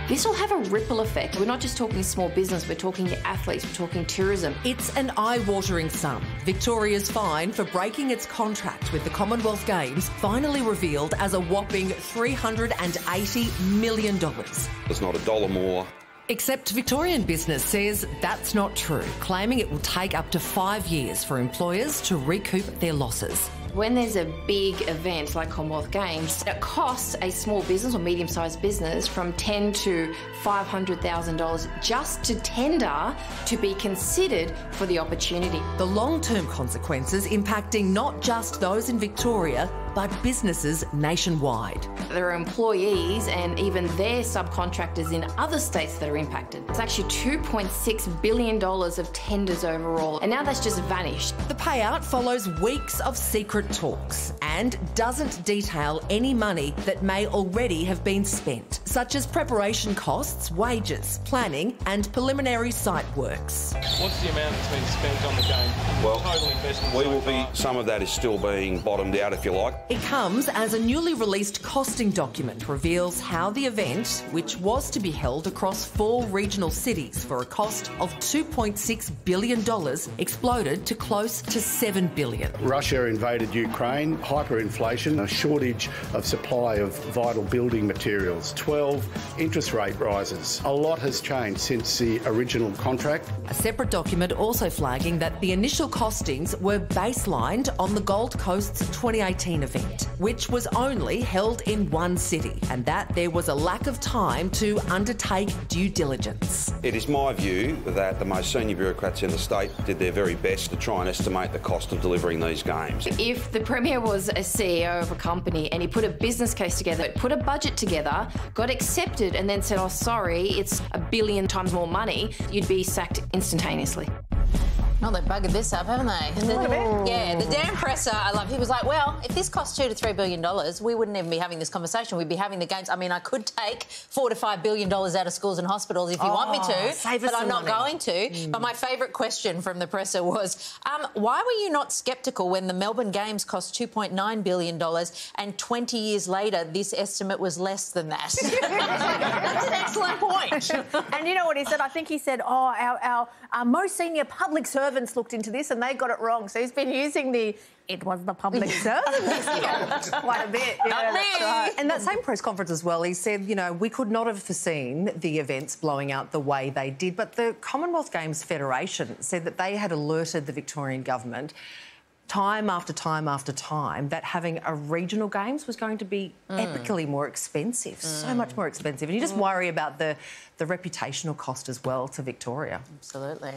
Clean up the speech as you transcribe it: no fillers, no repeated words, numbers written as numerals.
This will have a ripple effect. We're not just talking small business, we're talking athletes, we're talking tourism. It's an eye-watering sum. Victoria's fine for breaking its contract with the Commonwealth Games finally revealed as a whopping $380 million. There's not a dollar more. Except Victorian business says that's not true, claiming it will take up to 5 years for employers to recoup their losses. When there's a big event like Commonwealth Games, it costs a small business or medium-sized business from $10,000 to $500,000 just to tender to be considered for the opportunity. The long-term consequences impacting not just those in Victoria, but businesses nationwide. There are employees and even their subcontractors in other states that are impacted. It's actually $2.6 billion of tenders overall, and now that's just vanished. The payout follows weeks of secret talks and doesn't detail any money that may already have been spent, such as preparation costs, wages, planning and preliminary site works. What's the amount that's been spent on the game? Well, total investment some of that is still being bottomed out, if you like. It comes as a newly released costing document reveals how the event, which was to be held across 4 regional cities for a cost of $2.6 billion, exploded to close to $7 billion. Russia invaded Ukraine, hyperinflation, a shortage of supply of vital building materials, 12 interest rate rises. A lot has changed since the original contract. A separate document also flagging that the initial costings were baselined on the Gold Coast's 2018 event, which was only held in one city, and that there was a lack of time to undertake due diligence. It is my view that the most senior bureaucrats in the state did their very best to try and estimate the cost of delivering these games. If the Premier was a CEO of a company and he put a business case together, put a budget together, got accepted and then said, oh, sorry, it's $1 billion times more money, you'd be sacked instantaneously. Oh, they've buggered this up, haven't they? Yeah, the damn presser, I love. He was like, well, if this costs $2 to $3 billion, we wouldn't even be having this conversation. We'd be having the games. I mean, I could take $4 to $5 billion out of schools and hospitals if you want me to, but I'm not going to. But my favourite question from the presser was, why were you not sceptical when the Melbourne Games cost $2.9 billion and 20 years later this estimate was less than that? That's an excellent point. And you know what he said? I think he said, our most senior public servants looked into this and they got it wrong. So he's been using it was the public servants quite a bit. Yeah, Not me. Right. And that same press conference as well, he said, you know, we could not have foreseen the events blowing out the way they did, but the Commonwealth Games Federation said that they had alerted the Victorian government time after time after time that having a regional games was going to be epically more expensive, so much more expensive. And you just worry about the reputational cost as well to Victoria. Absolutely.